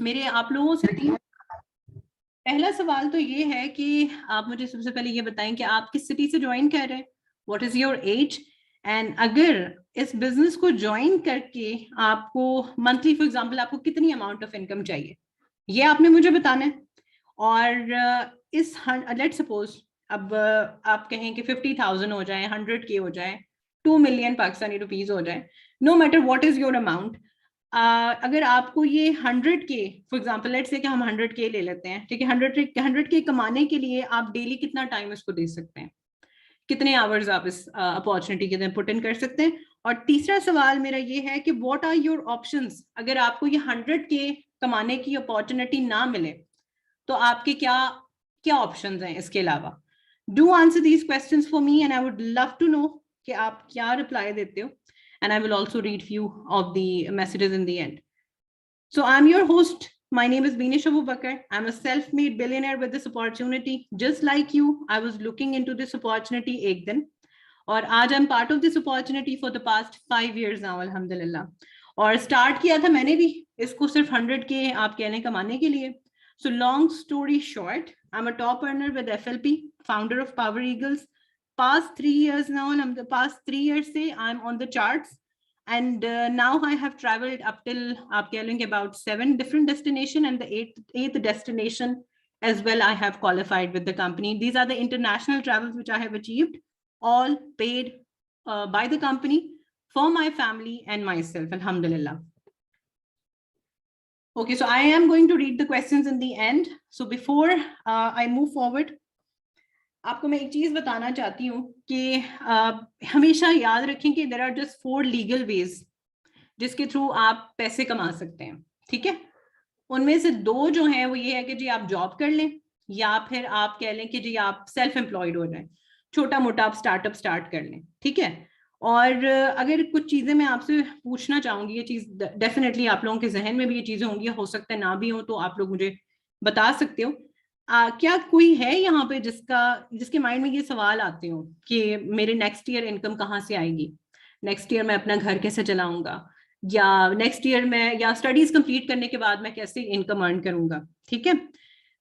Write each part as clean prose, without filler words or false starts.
मेरे आप लोगों से पहला सवाल तो ये है कि आप मुझे सबसे पहले ये बताएं कि आप किस सिटी से ज्वाइन कर रहे हैं, what is your age, and अगर इस बिजनेस को ज्वाइन करके आपको मंथली फॉर एग्जांपल आपको कितनी अमाउंट ऑफ इनकम चाहिए, ये आपने मुझे बताना है। और इस लेट सपोज अब आप कहें कि 50,000 हो जाए, 100K हो जाए, 2 मिलियन पाकिस्तानी रुपीज हो जाए, no matter what is your amount, अगर आपको ये 100K for example let's say कि हम 100K ले लेते हैं, ठीक है, 100K कमाने के लिए आप डेली कितना टाइम इसको दे सकते हैं, कितने आवर्स आप इस अपॉर्चुनिटी के लिए पुट इन कर सकते हैं। और तीसरा सवाल मेरा ये है कि व्हाट आर योर ऑप्शंस, अगर आपको ये 100K कमाने की अपॉर्चुनिटी ना मिले तो आपके क्या क्या ऑप्शंस हैं इसके अलावा। Do answer these questions for me and I would love to know कि आप क्या रिप्लाई देते हो, and I will also read few of the messages in the end. So I'm your host. My name is Beenish Abu Bakr. I'm a self-made billionaire with this opportunity. Just like you, I was looking into this opportunity एक दिन, और आज I'm part of this opportunity for the past 5 years now, alhamdulillah. और start किया था मैंने भी इसको सिर्फ 100K आप कहने कमाने के लिए. So long story short, I'm a top earner with FLP, founder of Power Eagles. Past 3 years now, and the past 3 years say I'm on the charts, and now I have traveled up till आप कह लेंगे about 7 different destination, and the eighth destination as well I have qualified with the company. These are the international travels which I have achieved, all paid by the company for my family and myself, alhamdulillah. Okay, so I am going to read the questions in the end. So before I move forward, आपको मैं एक चीज बताना चाहती हूँ कि हमेशा याद रखें कि there are just 4 legal ways जिसके थ्रू आप पैसे कमा सकते हैं, ठीक है। उनमें से 2 जो हैं वो ये है कि जी आप जॉब कर लें, या फिर आप कह लें कि जी आप सेल्फ एम्प्लॉयड हो जाएं, छोटा मोटा आप स्टार्टअप स्टार्ट कर लें, ठीक है। और अगर कुछ चीजें मैं आपसे पूछना चाहूंगी, ये चीज डेफिनेटली आप लोगों के जहन में भी ये चीजें होंगी, हो सकता है ना भी हो, तो आप लोग मुझे बता सकते हो। क्या कोई है यहाँ पे जिसके माइंड में ये सवाल आते हो कि मेरे नेक्स्ट ईयर इनकम कहाँ से आएगी, नेक्स्ट ईयर मैं अपना घर कैसे चलाऊंगा, या नेक्स्ट ईयर में या स्टडीज कंप्लीट करने के बाद मैं कैसे इनकम अर्न करूंगा, ठीक है।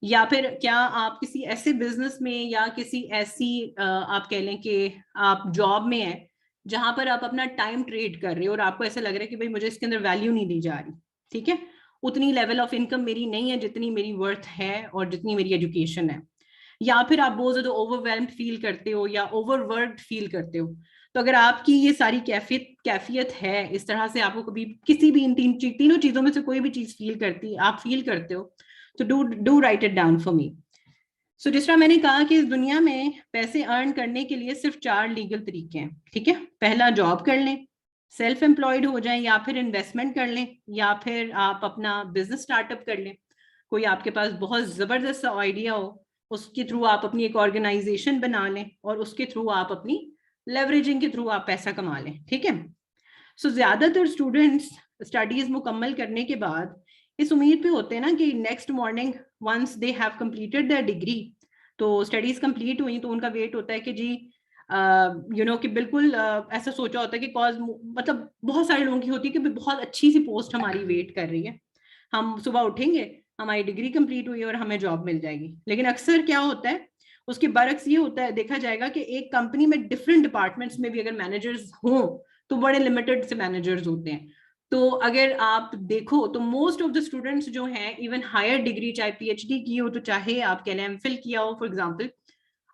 या फिर क्या आप किसी ऐसे बिजनेस में या किसी ऐसी आप कह लें कि आप जॉब में है जहां पर आप अपना टाइम ट्रेड कर रहे हो और आपको ऐसा लग रहा है कि भाई मुझे इसके अंदर वैल्यू नहीं दी जा रही, ठीक है, उतनी लेवल ऑफ इनकम मेरी नहीं है जितनी मेरी वर्थ है और जितनी मेरी एजुकेशन है। या फिर आप बहुत ज्यादा ओवरवेल्म्ड फील करते हो या ओवरवर्क्ड फील करते हो। तो अगर आपकी ये सारी कैफियत है, इस तरह से आपको कभी किसी भी इन तीनों चीजों में से कोई भी चीज आप फील करते हो, तो do write it down for me. So जिस तरह मैंने कहा कि इस दुनिया में पैसे अर्न करने के लिए सिर्फ 4 लीगल तरीके हैं, ठीक है। पहला जॉब कर लें, सेल्फ एम्प्लॉयड हो जाएं, या फिर इन्वेस्टमेंट कर लें, या फिर आप अपना बिजनेस स्टार्टअप कर लें। कोई आपके पास बहुत जबरदस्त आइडिया हो, उसके थ्रू आप अपनी एक ऑर्गेनाइजेशन बना लें और उसके थ्रू आप अपनी लेवरेजिंग के थ्रू आप पैसा कमा लें, ठीक है। सो ज्यादातर स्टूडेंट्स स्टडीज मुकम्मल करने के बाद इस उम्मीद पे होते हैं ना कि next morning once they have completed their degree, तो स्टडीज कंप्लीट हुई तो उनका वेट होता है कि जी कि बिल्कुल ऐसा सोचा होता है कि कॉज मतलब बहुत सारे लोगों की होती है कि बहुत अच्छी सी पोस्ट हमारी वेट कर रही है, हम सुबह उठेंगे, हमारी डिग्री कंप्लीट हुई और हमें जॉब मिल जाएगी। लेकिन अक्सर क्या होता है, उसके बरक्स ये होता है, देखा जाएगा कि एक कंपनी में डिफरेंट डिपार्टमेंट्स में भी अगर मैनेजर्स हों तो बड़े लिमिटेड से मैनेजर्स होते हैं। तो अगर आप देखो तो मोस्ट ऑफ द स्टूडेंट्स जो हैं इवन हायर डिग्री, चाहे पीएचडी की हो तो चाहे आप कह लें एमफिल किया हो फॉर एग्जांपल,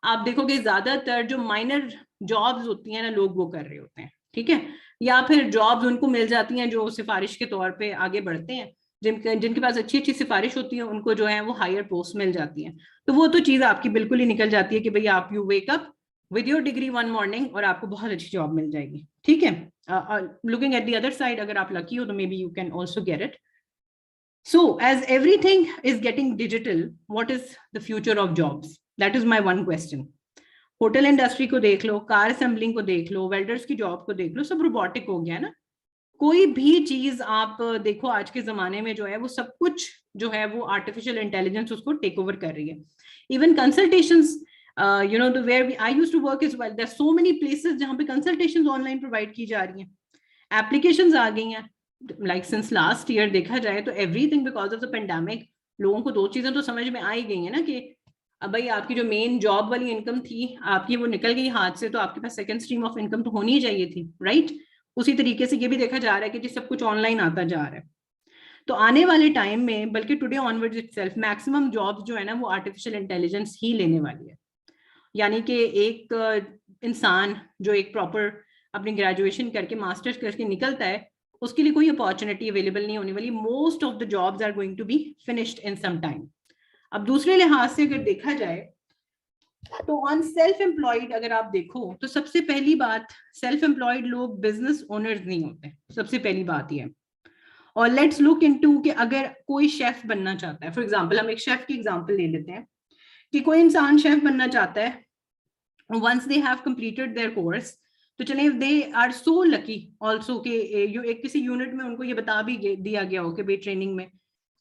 आप देखोगे ज्यादातर जो माइनर जॉब्स होती हैं ना लोग वो कर रहे होते हैं, ठीक है। या फिर जॉब्स उनको मिल जाती हैं जो सिफारिश के तौर पे आगे बढ़ते हैं, जिनके पास अच्छी अच्छी सिफारिश होती है उनको जो है वो हायर पोस्ट मिल जाती है। तो वो तो चीज आपकी बिल्कुल ही निकल जाती है कि भाई आप you wake up with your degree one morning और आपको बहुत अच्छी जॉब मिल जाएगी, ठीक है। Looking at the other side, अगर आप लकी हो तो may be you can also get it. So as everything is getting digital, what is the future of jobs? That is my one question. Hotel industry को देख लो, car assembling को देख लो, welders की job को देख लो, सब रोबोटिक हो गया ना। कोई भी चीज आप देखो आज के जमाने में जो है वो सब कुछ जो है वो आर्टिफिशियल इंटेलिजेंस उसको टेक ओवर कर रही है। Even consultations, the where I used to work is well, there are so many places जहां पे कंसल्टेशंस ऑनलाइन प्रोवाइड की जा रही हैं, एप्लीकेशंस आ गई हैं, लाइक सिंस लास्ट ईयर देखा जाए तो everything because of the pandemic, लोगों को दो चीजें तो समझ में आ ही गई है ना कि अब भाई आपकी जो मेन जॉब वाली इनकम थी आपकी वो निकल गई हाथ से, तो आपके पास सेकंड स्ट्रीम ऑफ इनकम तो होनी ही चाहिए थी, राइट? उसी तरीके से ये भी देखा जा रहा है कि जी सब कुछ ऑनलाइन आता जा रहा है। तो आने वाले टाइम में, बल्कि today onwards itself, maximum jobs जो है ना वो आर्टिफिशियल इंटेलिजेंस ही लेने वाली है। यानी कि एक इंसान जो एक प्रॉपर अपनी ग्रेजुएशन करके मास्टर्स करके निकलता है, उसके लिए कोई अपॉर्चुनिटी अवेलेबल नहीं होने वाली। Most of the jobs are going to be finished in some time. अब दूसरे लिहाज से अगर देखा जाए तो ऑन सेल्फ एम्प्लॉयड अगर आप देखो तो सबसे पहली बात, सेल्फ एम्प्लॉयड लोग बिजनेस ओनर्स नहीं होते, सबसे पहली बात ये। और लेट्स लुक इनटू कि अगर कोई शेफ बनना चाहता है, फॉर एग्जांपल हम एक शेफ की एग्जांपल ले लेते हैं कि कोई इंसान शेफ बनना चाहता है, once they have completed their course, तो चले they are so lucky also कि एक किसी यूनिट में उनको ये बता भी दिया गया हो कि भाई ट्रेनिंग में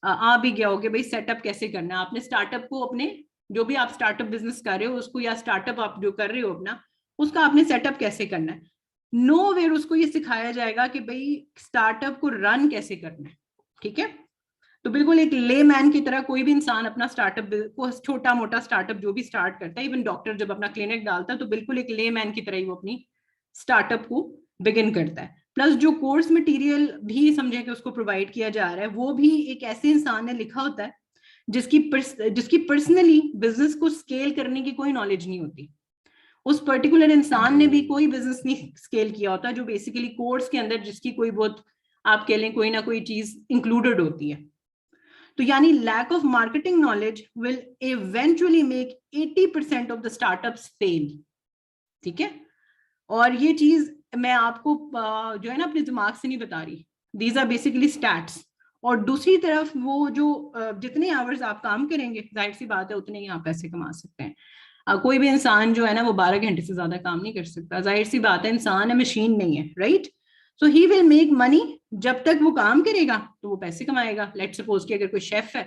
आ भी गया हो कि भाई सेटअप कैसे करना है आपने स्टार्टअप को, अपने जो भी आप स्टार्टअप बिजनेस कर रहे हो उसको, या स्टार्टअप आप जो कर रहे हो अपना, उसका आपने सेटअप कैसे करना है। नो वेयर उसको ये सिखाया जाएगा कि भाई स्टार्टअप को रन कैसे करना है, ठीक है? तो बिल्कुल एक लेमैन की तरह कोई भी इंसान अपना स्टार्टअप को, छोटा मोटा स्टार्टअप जो भी स्टार्ट करता है, इवन डॉक्टर जब अपना क्लिनिक डालता है तो बिल्कुल एक लेमैन की तरह ही वो अपनी स्टार्टअप को बिगिन करता है। प्लस जो कोर्स मटेरियल भी समझे कि उसको प्रोवाइड किया जा रहा है वो भी एक ऐसे इंसान ने लिखा होता है जिसकी पर्सनली बिजनेस को स्केल करने की कोई नॉलेज नहीं होती। उस पर्टिकुलर इंसान ने भी कोई बिजनेस नहीं स्केल किया होता, जो बेसिकली कोर्स के अंदर जिसकी कोई बहुत आप कह लें कोई ना कोई चीज इंक्लूडेड होती है। तो यानी lack of marketing knowledge will eventually make 80% of the startups fail, ठीक है? और ये चीज मैं आपको जो है ना अपने दिमाग से नहीं बता रही, दीज आर बेसिकली स्टैट्स। और दूसरी तरफ वो जो जितने आवर्स आप काम करेंगे, जाहिर सी बात है उतने ही आप पैसे कमा सकते हैं। कोई भी इंसान जो है ना वो 12 घंटे से ज्यादा काम नहीं कर सकता, जाहिर सी बात है, इंसान है, मशीन नहीं है, right? So he will make money, जब तक वो काम करेगा तो वो पैसे कमाएगा। लेट्स सपोज कि अगर कोई शेफ है,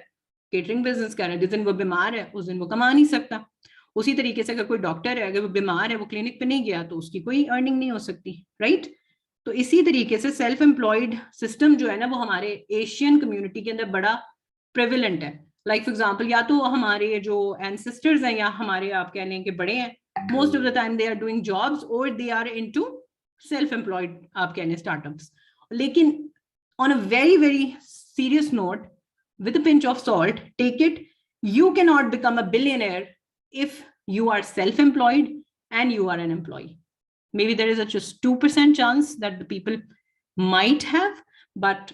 केटरिंग बिजनेस कर रहा है, जिस दिन वो बीमार है उस दिन वो कमा नहीं सकता। उसी तरीके से अगर कोई डॉक्टर है, अगर वो बीमार है, वो क्लिनिक पे नहीं गया तो उसकी कोई अर्निंग नहीं हो सकती, राइट? तो इसी तरीके से सेल्फ एम्प्लॉयड सिस्टम जो है ना वो हमारे एशियन कम्युनिटी के अंदर बड़ा प्रेविलेंट है। लाइक फॉर एग्जाम्पल, या तो हमारे जो एंसेस्टर्स हैं या हमारे आप कह लें कि बड़े हैं, most of the time they are doing jobs और they are into self employed आप कह लें स्टार्टअप्स। लेकिन on a very very serious note, with a pinch of salt, take it, you cannot become a billionaire if you are self-employed and you are an employee. Maybe there is a just 2% chance that the people might have, but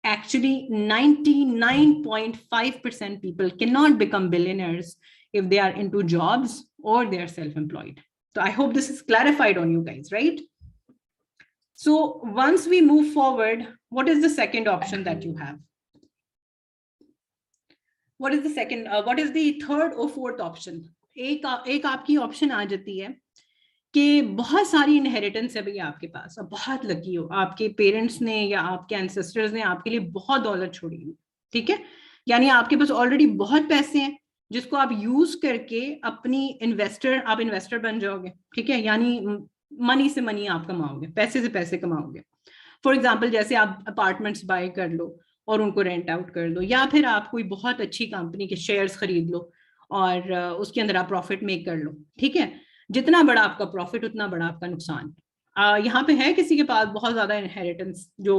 actually 99.5% people cannot become billionaires if they are into jobs or they are self-employed. So I hope this is clarified on you guys, right? So once we move forward, what is the second option that you have? What is the second, what is the third or fourth option? एक आपकी option आ जाती है कि बहुत सारी inheritance है भैया आपके पास, अब बहुत लकी हो, आपके पेरेंट्स ने या आपके एंसेस्टर्स ने आपके लिए बहुत दौलत छोड़ी है, ठीक है? यानी आपके पास ऑलरेडी बहुत पैसे हैं जिसको आप यूज करके अपनी आप इन्वेस्टर बन जाओगे, ठीक है? यानी मनी से मनी आप कमाओगे, पैसे से पैसे कमाओगे। फॉर एग्जाम्पल, जैसे आप अपार्टमेंट्स बाय कर लो और उनको रेंट आउट कर दो, या फिर आप कोई बहुत अच्छी कंपनी के शेयर्स खरीद लो और उसके अंदर आप प्रॉफिट मेक कर लो, ठीक है? जितना बड़ा आपका प्रॉफिट उतना बड़ा आपका नुकसान। यहाँ पे है किसी के पास बहुत ज्यादा इनहेरिटेंस जो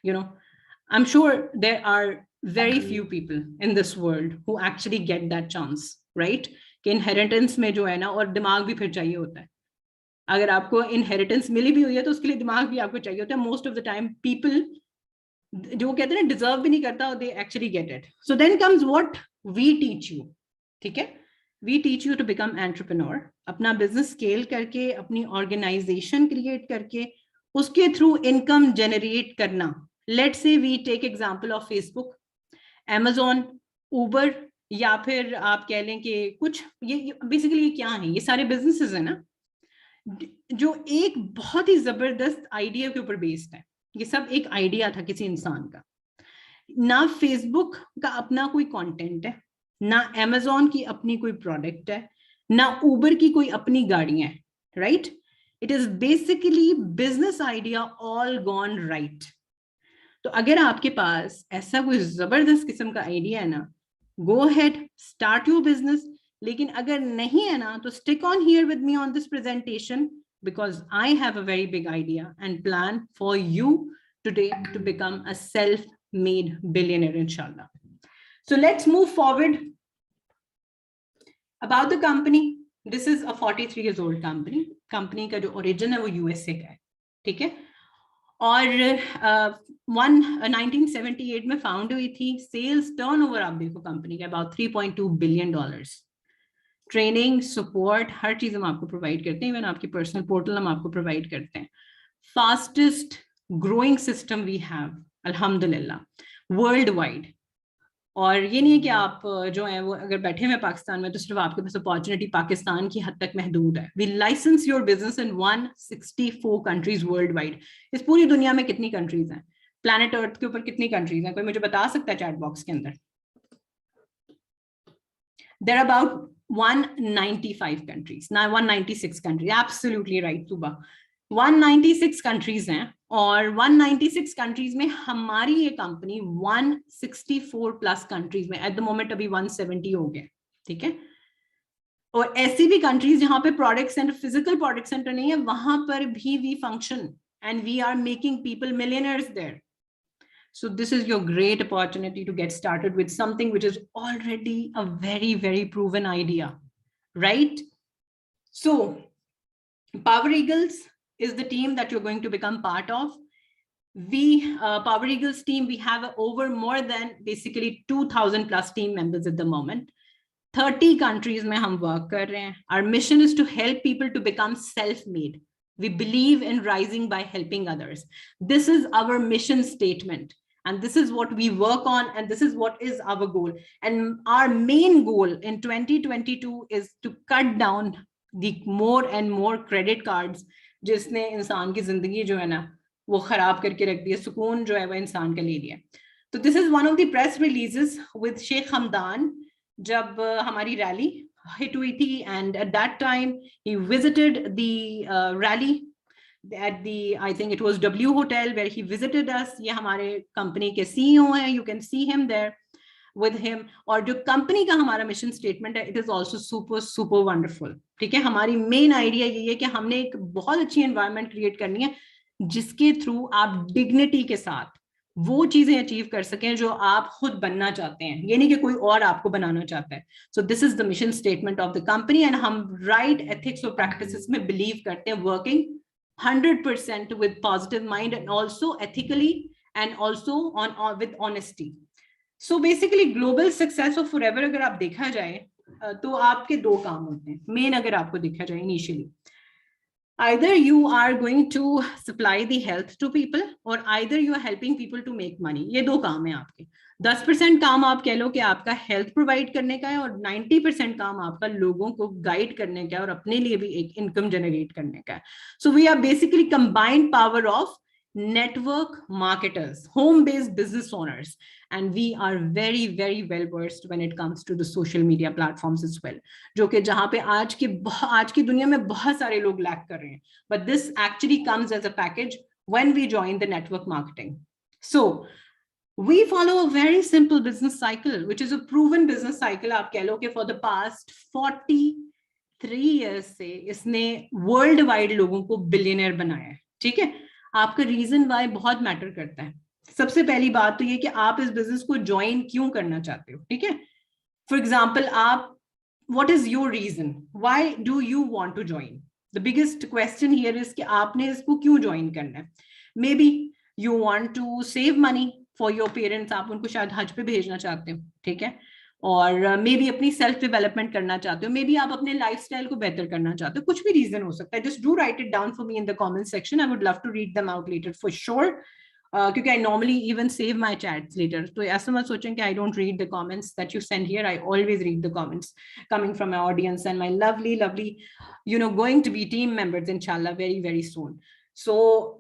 you know, I am sure there are very few people in this world who actually get that chance, right? कि इनहेरिटेंस में जो है ना, और दिमाग भी फिर चाहिए होता है। अगर आपको इनहेरिटेंस मिली भी हुई है तो उसके लिए दिमाग भी आपको चाहिए होता है। Most of the time people जो कहते हैं डिजर्व भी नहीं करता, they actually get it. So then comes what we teach you, ठीक है? We teach you to become entrepreneur, अपना बिजनेस स्केल करके, अपनी ऑर्गेनाइजेशन क्रिएट करके उसके थ्रू इनकम जनरेट करना। Let's say we take example of Facebook, Amazon, Uber, या फिर आप कह लें कि कुछ ये बेसिकली ये क्या है, ये सारे बिजनेसेस है ना जो एक बहुत ही जबरदस्त आइडिया के ऊपर बेस्ड है। ये सब एक आइडिया था किसी इंसान का। ना फेसबुक का अपना कोई कंटेंट है, ना Amazon की अपनी कोई प्रोडक्ट है, ना उबर की कोई अपनी गाड़ियां है, right? It is basically business idea all gone right. तो अगर आपके पास ऐसा कोई जबरदस्त किस्म का आइडिया है ना, go ahead, start your business. लेकिन अगर नहीं है ना, तो stick on here with me on this presentation, because I have a very big idea and plan for you today to become a self-made billionaire, inshallah. So let's move forward. About the company, this is a 43 years old company. Company का जो origin है वो USA का है, ठीक है. और 1978 में फाउंड हुई थी. सेल्स टर्नओवर आप देखो कंपनी का अबाउट $3.2 बिलियन. ट्रेनिंग, सपोर्ट, हर चीज हम आपको प्रोवाइड करते हैं. इवन आपकी पर्सनल पोर्टल हम आपको प्रोवाइड करते हैं. Fastest growing system we have, अल्हम्दुलिल्लाह, वर्ल्ड वाइड. और ये नहीं है कि आप जो है वो अगर बैठे हुए पाकिस्तान में तो सिर्फ आपके पास अपॉर्चुनिटी पाकिस्तान की हद तक महदूद है. We license your business in 164 countries world wide. इस पूरी दुनिया में कितनी कंट्रीज हैं? प्लैनेट अर्थ के ऊपर कितनी कंट्रीज हैं? कोई मुझे बता सकता है चैट बॉक्स के अंदर? There are about 195 countries. Now 196 countries. Absolutely right, Tuba. 196 countries हैं और 196 countries में हमारी ये कंपनी 164 प्लस कंट्रीज में एट द मोमेंट अभी 170 हो गए, ठीक है. और ऐसी भी कंट्रीज जहां पे product centre, physical product centre नहीं है, वहां पर भी we function and we are making people millionaires there. So this is your great opportunity to get started with something which is already a very, very proven idea, right? So Power Eagles is the team that you're going to become part of. We, Power Eagles team, we have over more than basically 2,000 plus team members at the moment. 30 countries में हम work कर रहे हैं. Our mission is to help people to become self-made. We believe in rising by helping others. This is our mission statement. And this is what we work on, and this is what is our goal. And our main goal in 2022 is to cut down the more and more credit cards जिसने इंसान की जिंदगी जो है ना वो खराब करके रख दिया, सुकून जो है वो इंसान का ले लिया. तो this is one of the press releases with Sheikh Hamdan जब हमारी रैली हिट हुई थी, and at that time he visited the rally at the, I think it was W Hotel where he visited us. ये हमारे company के CEO हैं, you can see him there with him. और जो company का हमारा मिशन स्टेटमेंट है, it is also super wonderful, ठीक है. हमारी मेन आइडिया ये है कि हमने एक बहुत अच्छी एनवायरनमेंट क्रिएट करनी है जिसके थ्रू आप डिग्निटी के साथ वो चीजें अचीव कर सकें जो आप खुद बनना चाहते हैं, ये नहीं कि कोई और आपको बनाना चाहता है. So this is the mission statement of the company. And हम राइट एथिक्स और प्रैक्टिसेस में बिलीव करते हैं, working 100% with positive mind and also ethically and also with honesty. So basically global success of forever अगर आप देखा जाए तो आपके दो काम होते हैं मेन. अगर आपको देखा जाए initially, either you are going to supply the health to people or either you are helping people to make money. ये दो काम है आपके. 10% काम आप कह लो कि आपका हेल्थ प्रोवाइड करने का है और 90% काम आपका लोगों को गाइड करने का है और अपने लिए भी एक इनकम जनरेट करने का है. So we are basically combined power of network marketers, home-based business owners, and we are very, very well versed when it comes to the social media platforms as well. जो कि जहाँ पे आज की दुनिया में बहुत सारे लोग लैक कर रहे हैं, but this actually comes as a package when we join the network marketing. So we follow a very simple business cycle, which is a proven business cycle. आप कह लो कि for the past 43 years से इसने world wide लोगों को billionaire बनाया है, ठीक है. आपका रीजन वाई बहुत मैटर करता है. सबसे पहली बात तो ये कि आप इस बिजनेस को ज्वाइन क्यों करना चाहते हो, ठीक है. फॉर एग्जाम्पल, आप what is your reason, why do you want to join? The biggest question here is कि आपने इसको क्यों ज्वाइन करना है. Maybe you want to save money for your parents, आप उनको शायद हज पे भेजना चाहते हो, ठीक है. और मे बी अपनी सेल्फ डेवलपमेंट करना चाहते हो, मे बी आप अपने लाइफस्टाइल को बेहतर करना चाहते हो, कुछ भी रीजन हो सकता है. Just do write it down for me in the comment section. I would love to read them out later for sure, क्योंकि I normally even save my chats later. तो ऐसा मत सोचें कि I don't read the comments that you send here. I always read the comments coming from my audience and my lovely you know going to be team members इंशाल्लाह very soon. So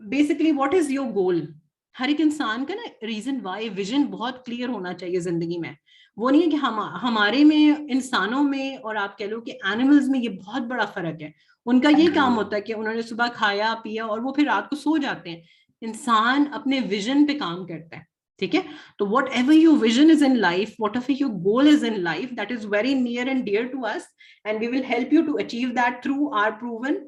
basically what is your goal? हर एक इंसान का ना reason why, vision बहुत clear होना चाहिए जिंदगी में. वो नहीं है कि हमारे में, इंसानों में और आप कह लो कि एनिमल्स में ये बहुत बड़ा फर्क है. उनका ये काम होता है कि उन्होंने सुबह खाया पिया और वो फिर रात को सो जाते हैं. इंसान अपने विजन पे काम करता है, ठीक है? तो whatever your vision is in life, whatever your goal is in life, that is very near and dear to us, and we will help you to achieve that through our proven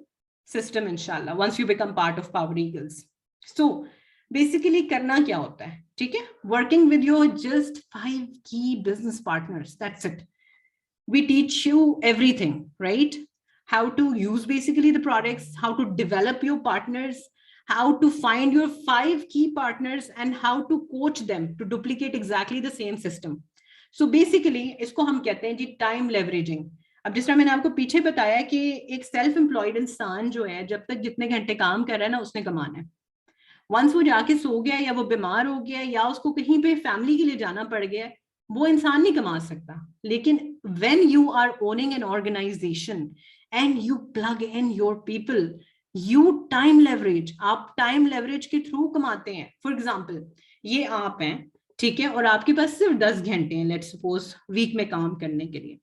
system इंशाल्लाह, once you become part of Power Eagles. So basically करना क्या होता है, ठीक है? Working with your just 5 की business partners, that's it. We teach you everything, right? How to use basically the products, how to develop your partners, how to find your 5 key partners, and how to coach them to duplicate exactly the same system. So basically इसको हम कहते हैं जी time leveraging. अब जिस तरह मैंने आपको पीछे बताया कि एक सेल्फ एम्प्लॉयड इंसान जो है, जब तक जितने घंटे काम कर रहा है ना, उसने कमाना है। वंस वो जाके सो गया, या वो बीमार हो गया, या उसको कहीं पे फैमिली के लिए जाना पड़ गया, वो इंसान नहीं कमा सकता। लेकिन when you are owning an organization and you plug in your people, you time leverage, आप time leverage के थ्रू कमाते हैं। फॉर एग्जाम्पल ये आप हैं, ठीक है, और आपके पास सिर्फ 10 घंटे हैं लेट्स सपोज वीक में काम करने के लिए,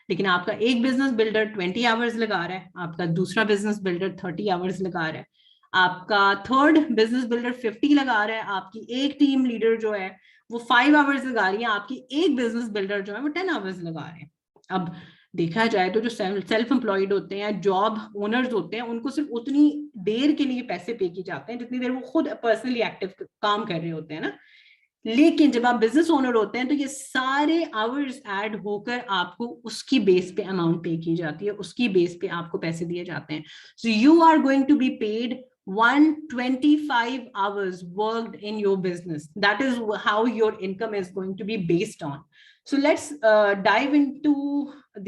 लेकिन आपका एक बिजनेस बिल्डर 20 आवर्स लगा रहा है, आपका दूसरा बिजनेस बिल्डर 30 आवर्स लगा रहा है, आपका थर्ड बिजनेस बिल्डर 50 लगा रहा है, आपकी एक टीम लीडर जो है वो 5 आवर्स लगा रही है, आपकी एक बिजनेस बिल्डर जो है वो 10 आवर्स लगा रहे हैं। अब देखा जाए तो जो सेल्फ एम्प्लॉयड होते हैं, जॉब ओनर्स होते हैं, उनको सिर्फ उतनी देर के लिए पैसे पे किए जाते हैं जितनी देर वो खुद पर्सनली एक्टिव काम कर रहे होते हैं ना। लेकिन जब आप बिजनेस ओनर होते हैं तो ये सारे आवर्स ऐड होकर आपको उसकी बेस पे अमाउंट पे की जाती है, उसकी बेस पे आपको पैसे दिए जाते हैं। So you are going to be paid 125 hours worked in your business. That is how your income is going to be based on. So let's dive into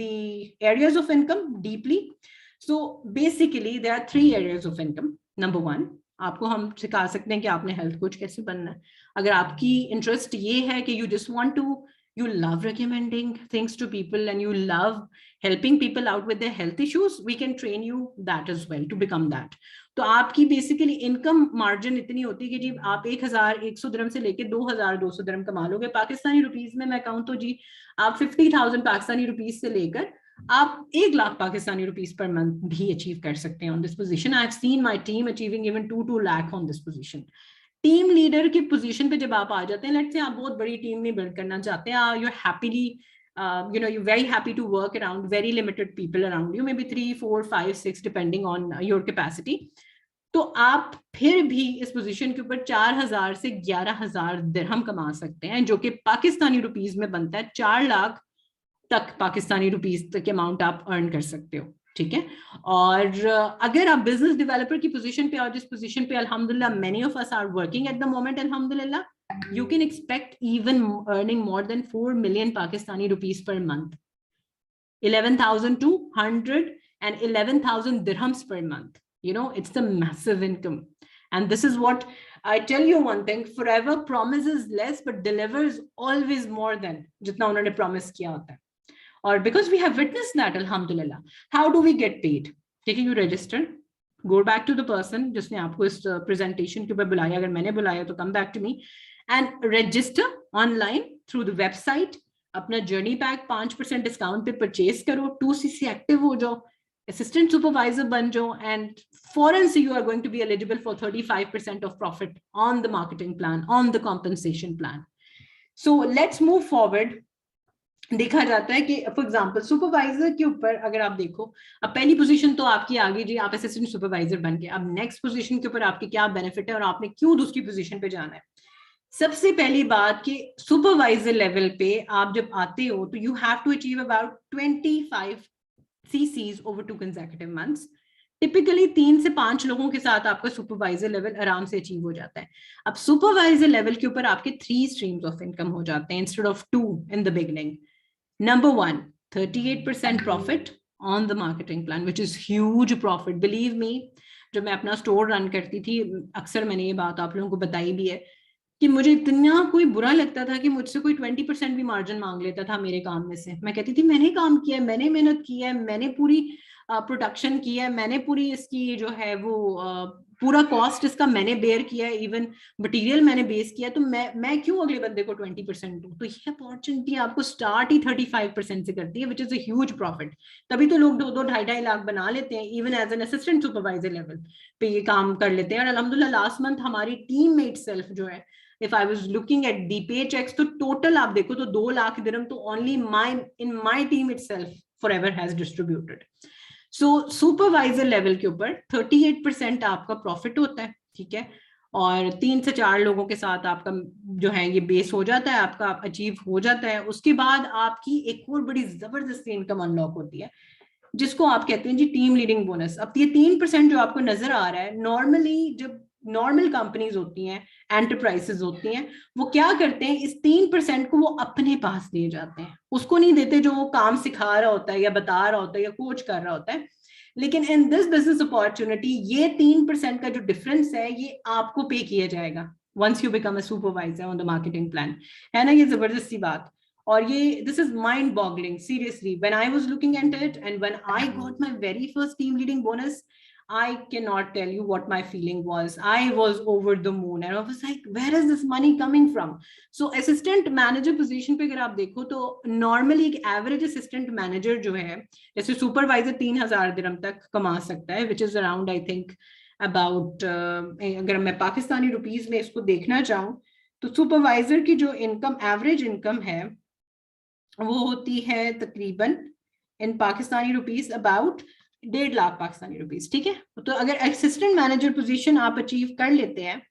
the areas of income deeply. So basically there are 3 areas of income. Number 1, आपको हम सिखा सकते हैं कि आपने health coach कैसे बनना है। अगर आपकी इंटरेस्ट ये है कि you just want to, you love recommending things to people and you love helping people out with their health issues, we can train you that as well to become that. तो आपकी basically income margin इतनी होती है कि जी आप 1100 दिरहम से लेके 2200 दिरहम कमा लोगे पाकिस्तानी रुपीस में। मैं कहूँ तो जी आप 50,000 पाकिस्तानी रुपीस से लेकर आप 1 lakh Pakistani rupees per month भी अचीव कर सकते हैं on this position. I have seen my team achieving even 2 lakh on this position. Team leader की पोजीशन पे जब आप आ जाते हैं, लेट्स से आप बहुत बड़ी टीम नहीं बिल्ड करना चाहते हैं, you are happily you're very happy to work around very limited people around you, maybe 3, 4, 5, 6 depending on your capacity, तो आप फिर भी इस पोजीशन के ऊपर 4,000 से 11,000 दिरहम कमा सकते हैं, जो कि पाकिस्तानी रुपीस में बनता है 4 लाख तक पाकिस्तानी रुपीस तक अमाउंट आप अर्न कर सकते हो, ठीक है। और अगर आप बिजनेस डेवलपर की पोजीशन पे और जिस पोजीशन पे अल्हम्दुलिल्लाह many of us are working at the moment, अल्हम्दुलिल्लाह you can expect even earning more than 4 million Pakistani rupees per month, 11,200 and 11,000 dirhams per month. You know, it's a massive income. And this is what I tell you one thing, forever promises less but delivers always more than jitna unhone promise kiya hota hai. Or because we have witnessed that, alhamdulillah. How do we get paid? Taking you register, go back to the person जिसने आपको इस presentation के ऊपर बुलाया, अगर मैंने बुलाया तो come back to me and register online through the website. अपना जर्नी पैक 5% डिस्काउंट पे परचेज करो, 2cc एक्टिव हो जाओ, असिस्टेंट सुपरवाइजर बन जाओ, एंड फॉरन से you are going to be eligible for 35% of profit on the marketing plan, on the compensation plan. So let's move forward. देखा जाता है कि फॉर एग्जांपल सुपरवाइजर के ऊपर अगर आप देखो, अब पहली पोजीशन तो आपकी आ गई जी, आप असिस्टेंट सुपरवाइजर बन के, अब नेक्स्ट पोजीशन के ऊपर आपके क्या बेनिफिट है और आपने क्यों दूसरी पोजीशन पे जाना है। सबसे पहली बात कि सुपरवाइजर लेवल पे आप जब आते हो तो you have to achieve about 25 CCs over 2 consecutive months। Typically 3 से 5 लोगों के साथ आपका सुपरवाइजर लेवल आराम से अचीव हो जाता है। अब सुपरवाइजर लेवल के ऊपर आपके 3 स्ट्रीम्स ऑफ इनकम हो जाते हैं instead of 2 in the beginning. Number 1, 38% profit on the marketing plan, which is huge profit. Believe me, जब मैं अपना स्टोर रन करती थी, अक्सर मैंने ये बात आप लोगों को बताई भी है कि मुझे इतना कोई बुरा लगता था कि मुझसे कोई 20% भी मार्जिन मांग लेता था मेरे काम में से। मैं कहती थी मैंने काम किया है, मैंने मेहनत की है, मैंने पूरी प्रोडक्शन की है, मैंने पूरी इसकी जो है वो पूरा कॉस्ट इसका मैंने बेयर किया है, इवन मटेरियल मैंने बेस किया है, तो मैं क्यों अगले बंदे को 20% दूं? तो ये अपॉर्चुनिटी आपको स्टार्ट ही 35% से करती है, which is a huge profit. तभी तो लोग 2-2, 2.5 लाख बना लेते हैं, even as an assistant supervisor level पे ये काम कर लेते हैं। और अल्हम्दुलिल्लाह लास्ट मंथ हमारी टीम मेट सेल्फ जो है, if I was looking at the paychecks, तो टोटल आप देखो तो 2 लाख दिरहम तो only in my team itself forever has distributed. So supervisor level के ऊपर 38% आपका प्रॉफिट होता है, ठीक है, और 3 से 4 लोगों के साथ आपका जो है ये बेस हो जाता है, आपका अचीव हो जाता है। उसके बाद आपकी एक और बड़ी जबरदस्त इनकम अनलॉक होती है, जिसको आप कहते हैं जी टीम लीडिंग बोनस। अब ये 3% जो आपको नजर आ रहा है, नॉर्मली जब नॉर्मल कंपनीज होती हैं, एंटरप्राइजेस होती हैं, वो क्या करते हैं, इस 3% को वो अपने पास ले जाते हैं, उसको नहीं देते जो वो काम सिखा रहा होता है या बता रहा होता है या कोच कर रहा होता है। लेकिन इन दिस बिजनेस अपॉर्चुनिटी ये 3% का जो डिफरेंस है ये आपको पे किया जाएगा once you become a supervisor on the marketing plan. है ना, ये जबरदस्त सी बात। और ये this is mind boggling seriously when I was looking at it and when I got my very first team leading bonus, I cannot tell you what my feeling was. I was over the moon and I was like, where is this money coming from? So assistant manager position पे अगर आप देखो तो normally एक average assistant manager जो है, जैसे supervisor 3,000 दिरहम तक कमा सकता है, which is around I think about अगर मैं पाकिस्तानी रुपीस में इसको देखना चाहूँ तो सुपरवाइजर की जो इनकम एवरेज इनकम है वो होती है तकरीबन in Pakistani rupees about 1.5 lakh Pakistani rupees, ठीक है। तो अगर असिस्टेंट मैनेजर पोजीशन आप अचीव कर लेते हैं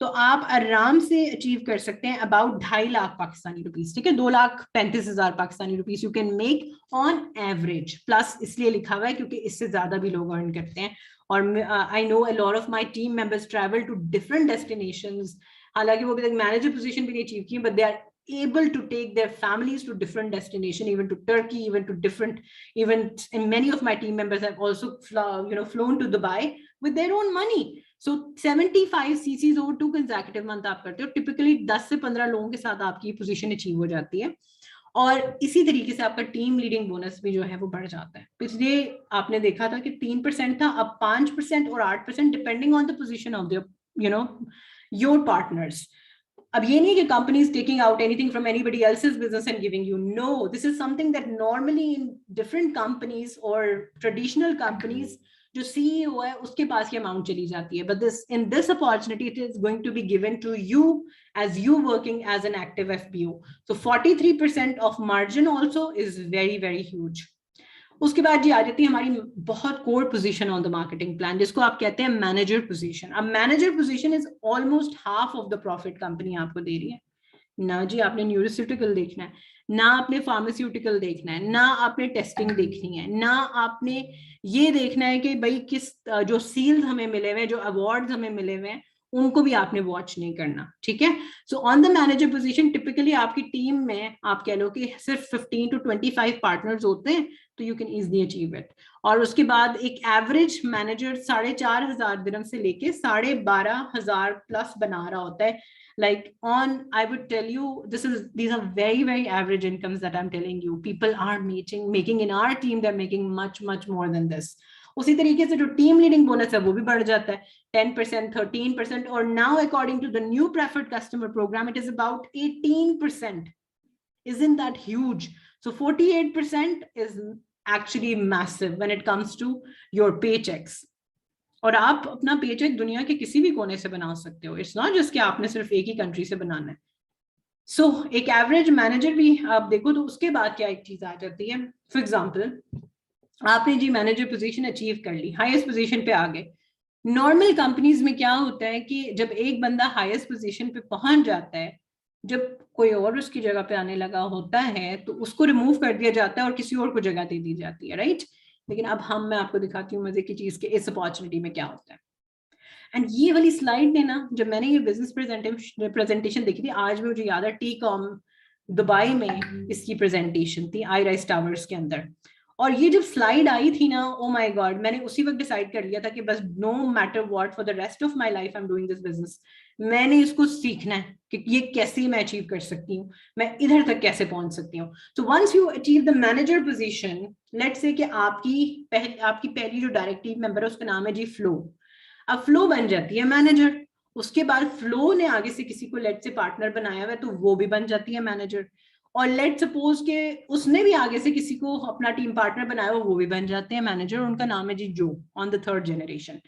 तो आप आराम से अचीव कर सकते हैं अबाउट 2.5 लाख पाकिस्तानी रुपीस, ठीक है, 2,35,000 Pakistani rupees you can make on average. Plus इसलिए लिखा हुआ है क्योंकि इससे ज्यादा भी लोग अर्न करते हैं। और I know a lot of my team members travel to different destinations, हालांकि वो अभी तक मैनेजर पोजीशन भी नहीं अचीव की, but they are able to take their families to different destination, even to Turkey, even to different, even and many of my team members have also flown to Dubai with their own money. So 75 cc's over 2 consecutive month आप करते हो, typically 10 से 15 लोगों के साथ आपकी position achieve हो जाती है। और इसी तरीके से आपका टीम लीडिंग बोनस भी जो है वो बढ़ जाता है। पिछले आपने देखा था कि 3% था, अब 5% और 8% depending on the position of the your partners. अब ये नहीं कि company is taking out anything from anybody else's business and giving you. No, this is something that normally in different companies or traditional companies जो CEO है उसके पास ये amount चली जाती है, but in this opportunity it is going to be given to you as you working as an active FBO. So 43% of margin also is very very huge. उसके बाद जी आ जाती है हमारी बहुत core position on the marketing plan, जिसको आप कहते हैं मैनेजर पोजीशन। अब manager position is almost half of the profit company आपको दे रही है ना जी। आपने न्यूरोस्यूटिकल देखना है ना, आपने फार्मास्यूटिकल देखना है ना, आपने टेस्टिंग देखनी है ना, आपने ये देखना है कि भाई किस जो सील्स हमें मिले हुए हैं, जो अवार्ड्स हमें मिले हुए हैं, उनको भी आपने वॉच नहीं करना, ठीक है। So on the manager position typically आपकी टीम में आप कह लो कि सिर्फ 15 to 25 पार्टनर्स होते हैं, तो you can easily achieve it. और उसके बाद एक एवरेज मैनेजर 4,500 दिरहम से लेके 12,500 प्लस बना रहा होता है। Like on, I would tell you, these are very very average incomes that I'm telling you. People are making in our team, they're making much more than this. उसी तरीके से जो टीम लीडिंग बोनस है वो भी बढ़ जाता है 10%, 13%, और now according to the new preferred customer program it is about 18%. Isn't that huge? So 48% is actually massive when it comes to your paychecks. और आप अपना पेचेक दुनिया के किसी भी कोने से बना सकते हो, इट्स नॉट जस्ट कि आपने सिर्फ एक ही कंट्री से बनाना है। सो एक एवरेज मैनेजर भी आप देखो तो उसके बाद क्या एक चीज आ जाती है। फॉर एग्जांपल आपने जी मैनेजर पोजीशन अचीव कर ली, हाईएस्ट पोजीशन पे आ गए। नॉर्मल कंपनीज में क्या होता है कि जब एक बंदा हाईएस्ट पोजीशन पे पहुंच जाता है, जब कोई और उसकी जगह पे आने लगा होता है तो उसको रिमूव कर दिया जाता है और किसी और को जगह दे दी जाती है, राइट। लेकिन अब मैं आपको दिखाती हूँ मजे की चीज के इस अपॉर्चुनिटी में क्या होता है। एंड ये वाली स्लाइड ने ना, जब मैंने ये बिजनेस प्रेजेंटेशन देखी थी, आज भी मुझे याद है, टी-कॉम दुबई में इसकी प्रेजेंटेशन थी आई-राइज टावर्स के अंदर। और ये जब स्लाइड आई थी ना, ओ माय गॉड, मैंने उसी वक्त डिसाइड कर लिया था कि बस no matter what for the rest of my life I am doing this business. मैंने इसको सीखना है कि ये कैसे मैं अचीव कर सकती हूँ, मैं इधर तक कैसे पहुंच सकती हूँ। So once you achieve the manager position, let's say कि आपकी पहली जो डायरेक्ट टीम मेंबर है उसका नाम है जी फ्लो। अब फ्लो बन जाती है मैनेजर, उसके बाद फ्लो ने आगे से किसी को लेट से पार्टनर बनाया हुआ है तो वो भी बन जाती है मैनेजर, और लेट सपोज के उसने भी आगे से किसी को अपना टीम पार्टनर बनाया हुआ वो भी बन जाते हैं मैनेजर, उनका नाम है जी जो, ऑन द थर्ड जनरेशन।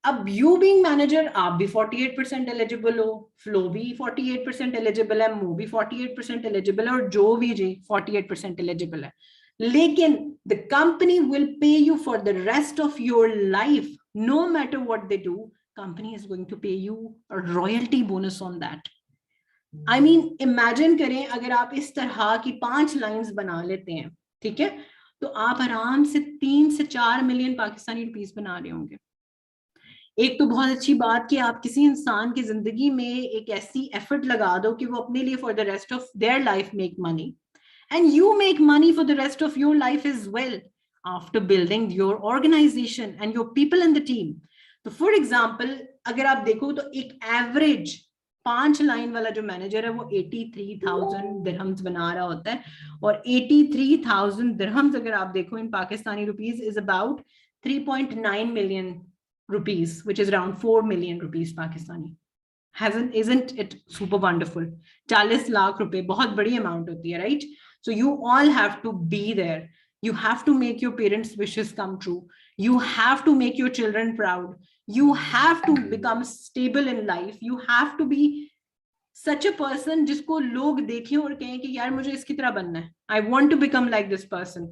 अब यू बीइंग मैनेजर आप भी 48% एलिजिबल हो, फ्लो भी 48% एलिजिबल है, मो भी 48% एलिजिबल है, और जो भी जी 48% एलिजिबल है। लेकिन the company will pay you for the rest of your life, no matter what they do, company is going to pay you a royalty bonus on that. I mean imagine करें अगर आप इस तरह की 5 lines बना लेते हैं, ठीक है, तो आप आराम से 3 से 4 मिलियन पाकिस्तानी रुपीस बना रहे होंगे। एक तो बहुत अच्छी बात कि आप किसी इंसान की जिंदगी में एक ऐसी एफर्ट लगा दो कि वो अपने लिए for the rest of their life make money, and you make money for the rest of your life is well after building your organisation and your people in the team. तो for example अगर आप देखो तो एक average 5 line वाला जो manager है वो 83,000 दिरहम्स बना रहा होता है, और 83,000 दिरहम्स अगर आप देखो in Pakistani rupees is about 3.9 million rupees, which is around 4 million rupees Pakistani. Isn't it super wonderful? 40 lakh रुपए बहुत बड़ी अमाउंट होती है, right? So you all have to be there. You have to make your parents' wishes come true. You have to make your children proud. You have to become stable in life. You have to be such a person जिसको लोग देखें और कहें कि यार मुझे इसकी तरह बनना है, I want to become like this person.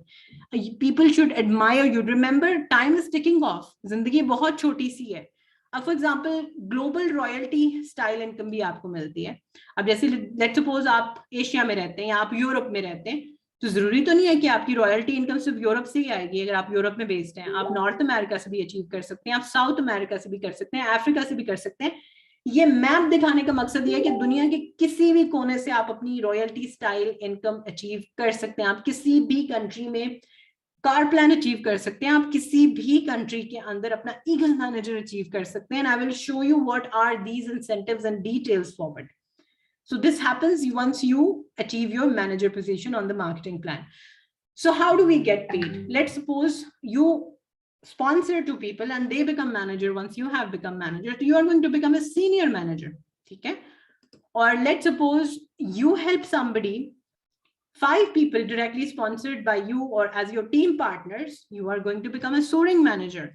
People should admire you. Remember, time is ticking off. जिंदगी बहुत छोटी सी है. अब for example global royalty style income भी आपको मिलती है. अब जैसे लेट्स सपोज आप एशिया में रहते हैं या आप यूरोप में रहते हैं, तो जरूरी तो नहीं है कि आपकी रॉयल्टी इनकम सिर्फ यूरोप से ही आएगी. अगर आप यूरोप में बेस्ड हैं, आप नॉर्थ अमेरिका से भी अचीव कर सकते हैं, आप साउथ अमेरिका से भी कर सकते हैं, अफ्रीका से भी कर सकते हैं. ये मैप दिखाने का मकसद ये है कि दुनिया के किसी भी कोने से आप अपनी रॉयल्टी स्टाइल इनकम अचीव कर सकते हैं. आप किसी भी कंट्री में कार प्लान अचीव कर सकते हैं, आप किसी भी कंट्री के अंदर अपना ईगल मैनेजर अचीव कर सकते हैं. I will show you what are these incentives and details forward. So this happens once you achieve your manager position on the marketing plan. So how do we get paid? Let's suppose you sponsor 2 people and they become manager. Once you have become manager, you are going to become a senior manager. Okay? Or let's suppose you help somebody, 5 people directly sponsored by you or as your team partners, you are going to become a soaring manager.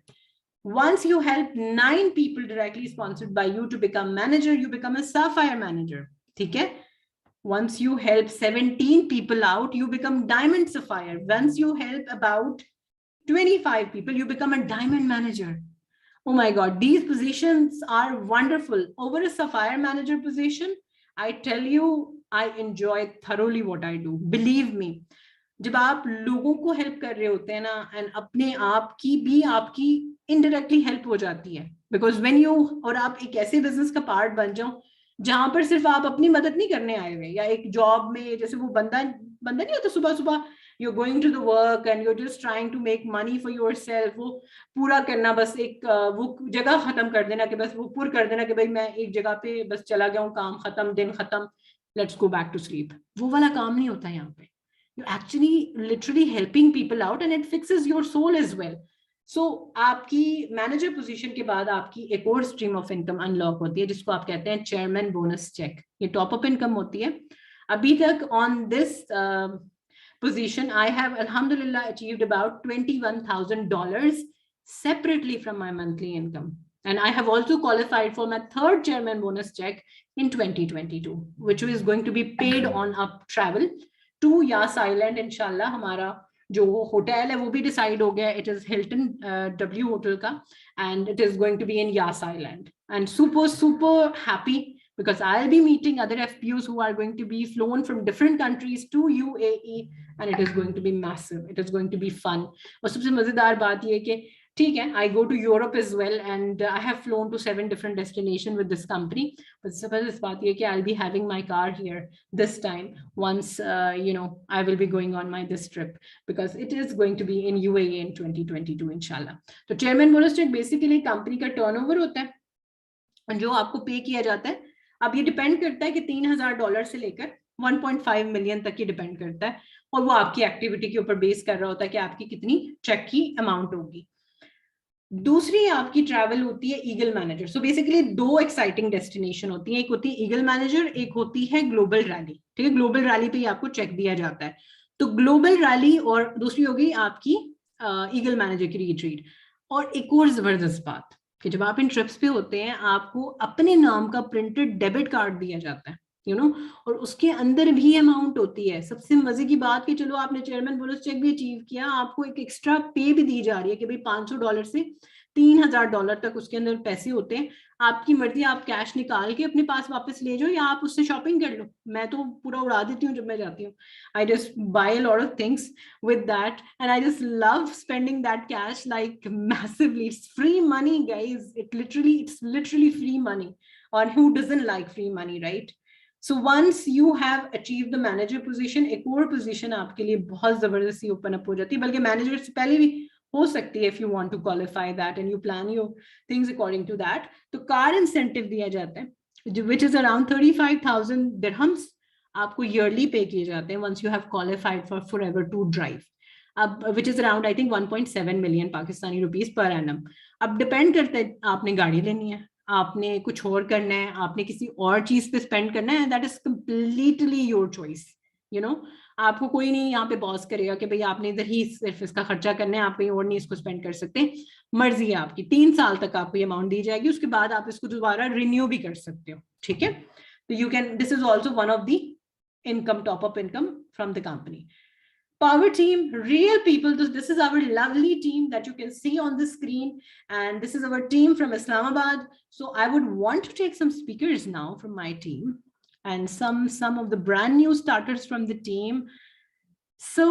Once you help 9 people directly sponsored by you to become manager, you become a sapphire manager. ठीक है? Once you help 17 people out, you become diamond sapphire. Once you help about 25 people, you become a diamond manager. Oh my God, these positions are wonderful. Over a sapphire manager position, I tell you, I enjoy thoroughly what I do. Believe me, जब आप लोगों को help कर रहे होते हैं ना, and अपने आप की भी आपकी इनडायरेक्टली हेल्प हो जाती है, बिकॉज व्हेन यू, और आप एक ऐसे बिजनेस का पार्ट बन जाओ जहां पर सिर्फ आप अपनी मदद नहीं करने आए हुए, या एक जॉब में जैसे वो बंदा नहीं होता, सुबह सुबह you're going to the work and you're just trying to make money for yourself, वो पूरा करना, बस एक वो जगह खत्म कर देना, कि बस वो पूरा कर देना कि भाई मैं एक जगह पे बस चला गया हूँ, काम खत्म, दिन खत्म, let's go back to sleep. वो वाला काम नहीं होता यहाँ पे. You're actually literally helping people out and it fixes your soul as well. So आपकी मैनेजर पोजीशन के बाद आपकी एक और स्ट्रीम ऑफ इनकम अनलॉक होती है जिसको आप कहते हैं चेयरमैन बोनस चेक. ये टॉप अप इनकम होती है. अभी तक on this position I have alhamdulillah achieved about $21,000 separately from my monthly income, and I have also qualified for my 3rd chairman bonus check in 2022, which is going to be paid on up travel to Yas Island. इंशाल्लाह हमारा जो hotel है वो भी decide हो गया. It is Hilton W hotel का, and it is going to be in Yas island, and super happy because I'll be meeting other FPOs who are going to be flown from different countries to UAE, and it is going to be massive. It is going to be fun. और सबसे मजेदार बात ये कि ठीक है, I go to Europe as well, and I have flown to 7 different destinations with this company. But सबसे बात ये कि I'll be having my car here this time once I will be going on my this trip, because it is going to be in UAE in 2022 इंशाल्लाह. तो chairman bonus cheque basically company का turnover होता है जो आपको pay किया जाता है. अब ये डिपेंड करता है कि $3,000 से लेकर 1.5 मिलियन तक ये डिपेंड करता है, और वो आपकी एक्टिविटी के ऊपर बेस कर रहा होता है कि आपकी कितनी चेक की अमाउंट होगी. दूसरी आपकी ट्रैवल होती है ईगल मैनेजर। सो बेसिकली दो एक्साइटिंग डेस्टिनेशन होती है, एक होती है ईगल मैनेजर, एक होती है ग्लोबल रैली। ठीक है, ग्लोबल रैली पे आपको चेक दिया जाता है। तो ग्लोबल रैली और दूसरी होगी आपकी ईगल मैनेजर की रिट्रीट। और एक और जबरदस्त बात कि जब आप इन ट्रिप्स पे होते हैं आपको अपने नाम का प्रिंटेड डेबिट कार्ड दिया जाता है, यू नो, और उसके अंदर भी अमाउंट होती है। सबसे मजे की बात कि चलो आपने चेयरमैन बोनस चेक भी अचीव किया, आपको एक एक्स्ट्रा पे भी दी जा रही है कि भाई $500 से $3000 तक उसके अंदर पैसे होते हैं। आपकी मर्जी, आप कैश निकाल के अपने पास वापस ले जाओ या आप उससे शॉपिंग कर लो। मैं तो पूरा उड़ा देती हूँ जब मैं जाती हूँ। I just by a lot of things with that, and I just love spending that cash like massively. It's free money, guys. It's literally free money. Or who doesn't like free money, right? So once you have achieved the manager position, एक और position आपके लिए बहुत जबरदस्ती open up हो जाती है, बल्कि manager से पहले भी हो सकती है if you want to qualify that and you plan your things according to that. तो car incentive दिया जाता है which is around 35,000 dirhams आपको ईयरली पे किए जाते हैं once you have qualified for forever to drive, अब which is around I think 1.7 million Pakistani rupees per annum। अब डिपेंड करता है आपने गाड़ी लेनी है, आपने कुछ और करना है, आपने किसी और चीज पे स्पेंड करना है, that is completely your choice, you know. आपको कोई नहीं यहाँ पे बॉस करेगा कि भाई आपने इधर ही सिर्फ इसका खर्चा करना है, आप कहीं और नहीं इसको स्पेंड कर सकते। मर्जी है आपकी, 3 साल तक आपको ये अमाउंट दी जाएगी, उसके बाद आप इसको दोबारा रिन्यू भी कर सकते हो। ठीक है, तो you can, this is also one of the income, top up income from the company. Power team, real people. This is our lovely team that you can see on the screen, and this is our team from Islamabad. So I would want to take some speakers now from my team and some of the brand new starters from the team. So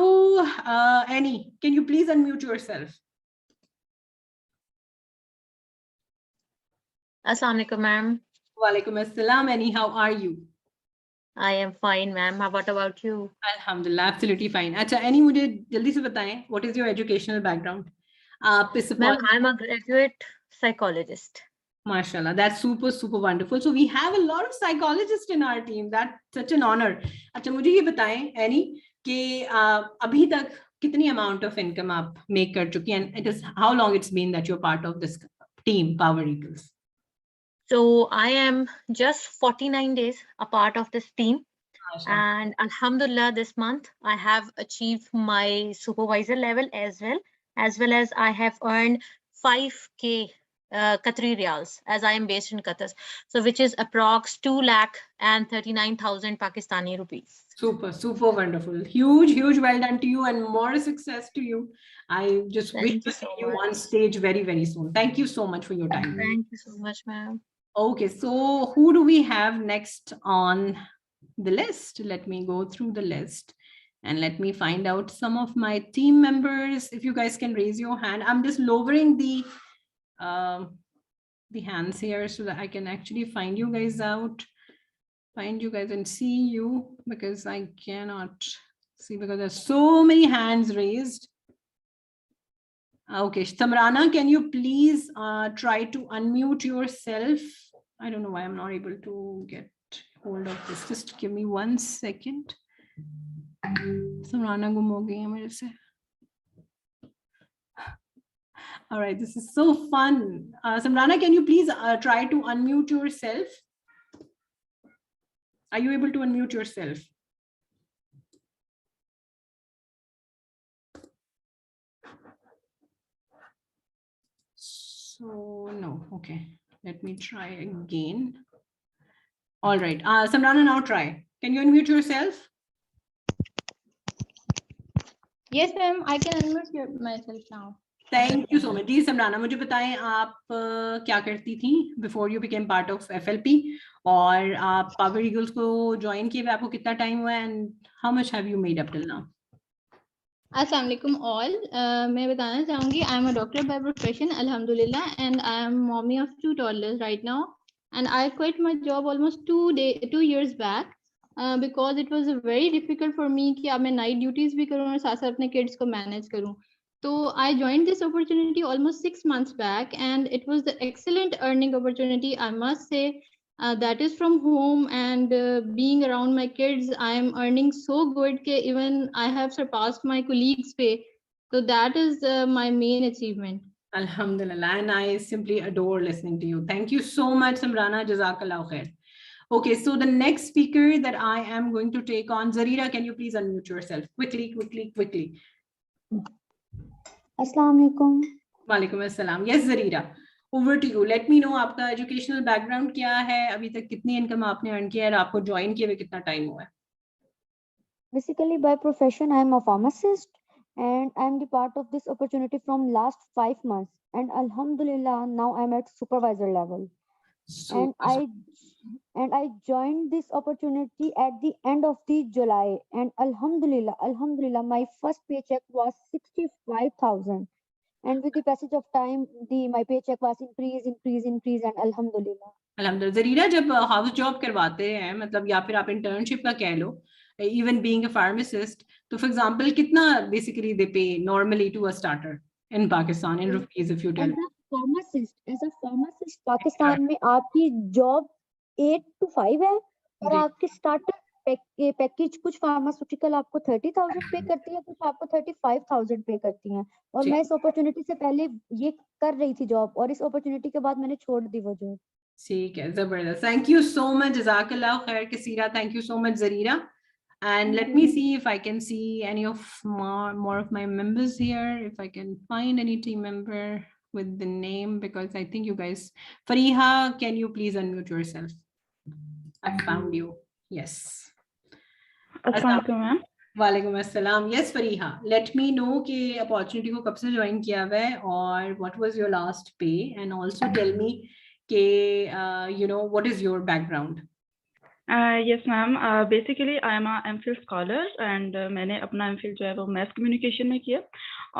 Annie, can you please unmute yourself? Assalamu alaikum, ma'am. Walaikum assalam, Annie, how are you? I am fine, ma'am. What about you? Alhamdulillah, absolutely fine. अच्छा Annie, मुझे जल्दी से बताएं, what is your educational background? आप इस Ma'am, I'm a graduate psychologist. MashaAllah, that's super, super wonderful. So we have a lot of psychologists in our team. That's such an honor. अच्छा मुझे ये बताएं Annie कि अभी तक कितनी amount of income आप make कर चुकी हैं, and it is how long it's been that you're part of this team, Power Eagles? So I am just 49 days a part of this team. And Alhamdulillah, this month I have achieved my supervisor level as well as I have earned 5k Qatari riyals, as I am based in Qatar, so which is approx 2,39,000 Pakistani rupees. Super, super wonderful. Huge well done to you, and more success to you. I just wish to see you on stage very, very soon. Thank you so much for your time. Thank you so much, ma'am. Okay, so who do we have next on the list? Let me go through the list and let me find out some of my team members. If you guys can raise your hand, I'm just lowering the hands here so that I can actually find you guys and see you, because I cannot see because there's so many hands raised. Okay, Samrana, can you please try to unmute yourself? I don't know why I'm not able to get hold of this. Just give me 1 second. Samrana gum ho gayi hai mere se. All right, this is so fun. Samrana, can you please try to unmute yourself? Are you able to unmute yourself? So no, okay. Let me try again. All right, Samrana, now try. Can you unmute yourself? Yes, ma'am. I can unmute myself now. Thank you so much. जी समराना, मुझे बताएं आप क्या करती थी before you became part of FLP, और आप Power Eagles को join किए हुए आपको कितना time हुआ, and how much have you made up till now? Assalamu alaikum all. मैं बताना चाहूँगी, I am a doctor by profession, alhamdulillah, and I am mommy of 2 toddlers right now. And I quit my job almost 2 years back because it was very difficult for me कि अब मैं night duties भी करूँ और साथ साथ अपने kids को manage करूँ. So I joined this opportunity almost 6 months back, and it was the excellent earning opportunity, I must say. That is from home, and being around my kids, I am earning so good that even I have surpassed my colleagues' pay. So that is my main achievement. Alhamdulillah, and I simply adore listening to you. Thank you so much, Samrana. Jazakallah khair. Okay, so the next speaker that I am going to take on, Zarira, can you please unmute yourself? Quickly, quickly, quickly. Assalamu alaikum. Walaikum assalam. Yes, Zarira, over to you. Let me know आपका educational background क्या है, अभी तक कितनी income आपने earn किया है, और आपको join किए हुए कितना time हुआ है? Basically, by profession, I am a pharmacist, and I am the part of this opportunity from last 5 months. And Alhamdulillah, now I'm at supervisor level. So, And I joined this opportunity at the end of the July. And Alhamdulillah, my first paycheck was 65,000. And with the passage of time, my paycheck was increase, and Alhamdulillah. अलहमदुलिल्लाह. ज़रीरा, जब house job करवाते हैं, मतलब या फिर आप internship का कह लो, even being a pharmacist, तो for example कितना basically they pay normally to a starter in Pakistan in rupees, if you tell me? As a pharmacist, Pakistan में आपकी जॉब 8 to 5 है, और जी. आपके स्टार्टर पैकेज कुछ फार्मास्यूटिकल आपको 30,000 पे करती है, कुछ आपको 35,000 पे करती हैं. और जी. मैं इस अपॉर्चुनिटी से पहले ये कर रही थी जॉब, और इस अपॉर्चुनिटी के बाद मैंने छोड़ दी वो जॉब. ठीक है, जबरदस्त. Thank you so much, Jazakallah khair Kasira. Thank you so much, Zarira. And let me see if I can see any of more of my members here, if I can find any team member with the name, because I think you guys. Fariha, can you please unmute yourself? I found you. Yes. अस्सलाम ma'am. वालेकुम अस्सलाम. Yes, Fariha, let me know कि opportunity को कब से join किया हुआ है, और what was your last pay, and also tell me कि you know what is your background. Yes ma'am, basically I am a MPhil scholar and मैंने अपना MPhil जो है वो mass communication में किया,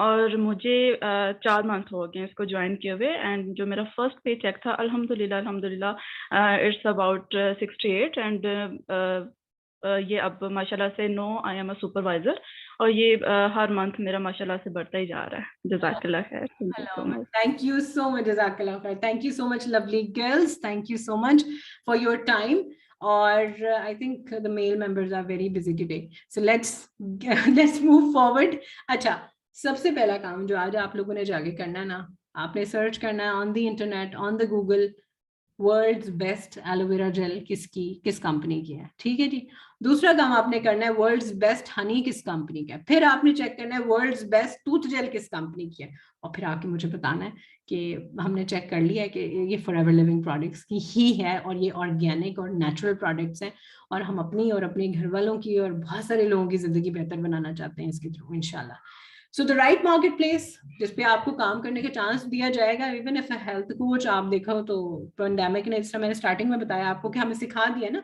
और मुझे 4 month हो गए इसको ज्वाइन किए हुए. एंड जो मेरा फर्स्ट पे चेक था अल्हम्दुलिल्लाह इट्स अबाउट 68, एंड ये अब माशाल्लाह से no I am a supervisor, और ये हर मंथ मेरा माशाल्लाह से बढ़ता ही जा रहा है. जज़ाकल्लाह खैर. Thank you so much. Jazakallah khair. Thank you so much, lovely girls. Thank you so much for your time. Or I think the male members are very busy today. So let's move forward. अच्छा, सबसे पहला काम जो आज आप लोगों ने जाके करना है ना, आपने सर्च करना है on the internet, on the Google, world's best aloe vera gel किस कंपनी की है. ठीक है जी. दूसरा काम आपने करना है वर्ल्ड्स बेस्ट हनी किस कंपनी का है. फिर आपने चेक करना है वर्ल्ड्स बेस्ट टूथ जेल किस कंपनी की है, और फिर आके मुझे बताना है कि हमने चेक कर लिया है कि ये फॉरएवर लिविंग प्रोडक्ट्स की ही है, और ये ऑर्गेनिक और नेचुरल प्रोडक्ट्स हैं, और हम अपनी और अपने घर वालों की और बहुत सारे लोगों की जिंदगी बेहतर बनाना चाहते हैं इसके थ्रू इंशाल्लाह. So the right marketplace जिस पे आपको काम करने का चांस दिया जाएगा. इवन इफ हेल्थ कोच आप देखो तो पेंडेमिक ने, जिस तरह मैंने स्टार्टिंग में बताया आपको कि हमें सिखा दिया ना,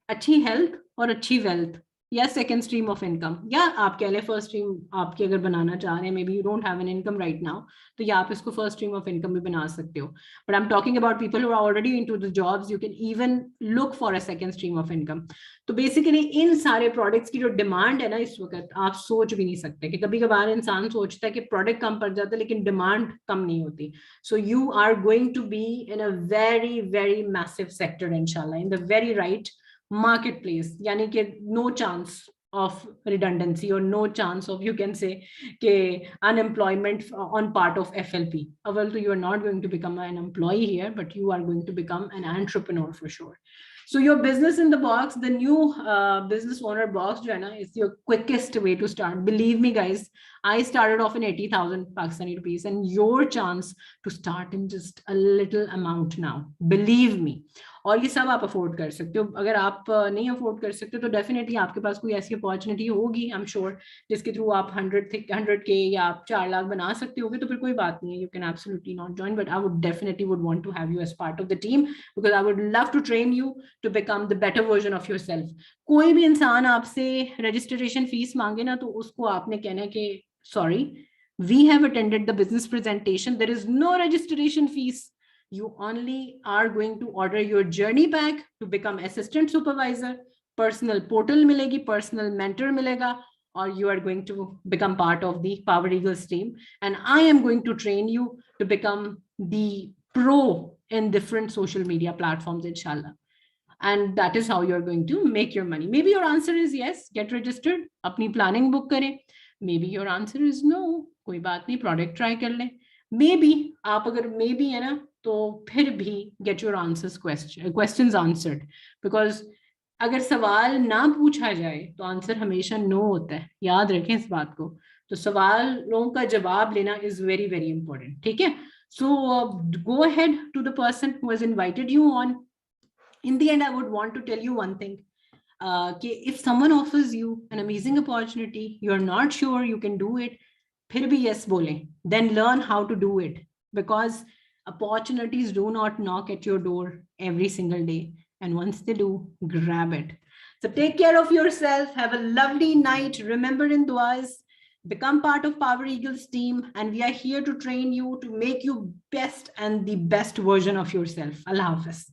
अच्छी हेल्थ और अच्छी वेल्थ, या सेकंड स्ट्रीम ऑफ इनकम, या आप कह लें फर्स्ट स्ट्रीम आपकी अगर बनाना चाह रहे हैं, may be you don't have an income right now, तो या आप इसको फर्स्ट स्ट्रीम ऑफ इनकम भी बना सकते हो. But I am talking about people who are already into the jobs, you can even look for a second stream of income. तो basically इन सारे प्रोडक्ट्स की जो डिमांड है ना इस वक्त, आप सोच भी नहीं सकते कि कभी कभार इंसान सोचता है कि प्रोडक्ट कम पड़ जाता है लेकिन डिमांड कम नहीं होती. So you are going to be in a very very massive sector इंशाल्लाह, in the very right marketplace, यानी कि no chance of redundancy or no chance of, you can say, के unemployment on part of FLP. Although you are not going to become an employee here, but you are going to become an entrepreneur for sure. So your business in the box, the new business owner box, जो है ना, is your quickest way to start. Believe me guys, I started off in 80,000 Pakistani rupees, and your chance to start in just a little amount now. Believe me. और ये सब आप afford कर सकते हो. अगर आप नहीं अफोर्ड कर सकते तो डेफिनेटली आपके पास कोई ऐसी अपॉर्चुनिटी होगी, आई एम श्योर, जिसके थ्रू आप 100K या आप 4 लाख बना सकते होगे, तो फिर कोई बात नहीं है. You can absolutely not join, but I would definitely would want to have you as part of the team, because I would love to train you to become the better version of yourself. कोई भी इंसान आपसे registration fees मांगे ना, तो उसको आपने कहना है कि sorry, we have attended the business presentation, there is no registration fees. You only are going to order your journey pack to become assistant supervisor, personal portal milegi, personal mentor milega, or you are going to become part of the Power Eagles team. And I am going to train you to become the pro in different social media platforms, inshallah. And that is how you're going to make your money. Maybe your answer is yes, get registered, apni planning book kare. Maybe your answer is no, koi baat nahi, product try kar le. maybe आप अगर maybe है ना तो फिर भी get your questions answered, because अगर सवाल ना पूछा जाए तो आंसर हमेशा नो होता है, याद रखें इस बात को। तो सवालों का जवाब लेना इज वेरी वेरी इंपॉर्टेंट, ठीक है। सो go ahead to the person who has invited you on. In the end, I would want to tell you one thing. If someone offers you an amazing opportunity, you're not sure you can do it, फिर भी yes बोलें, then learn how to do it, because opportunities do not knock at your door every single day, and once they do, grab it. So take care of yourself, have a lovely night, remember in duas, become part of Power Eagles team, and we are here to train you to make you best and the best version of yourself. Allah Hafiz.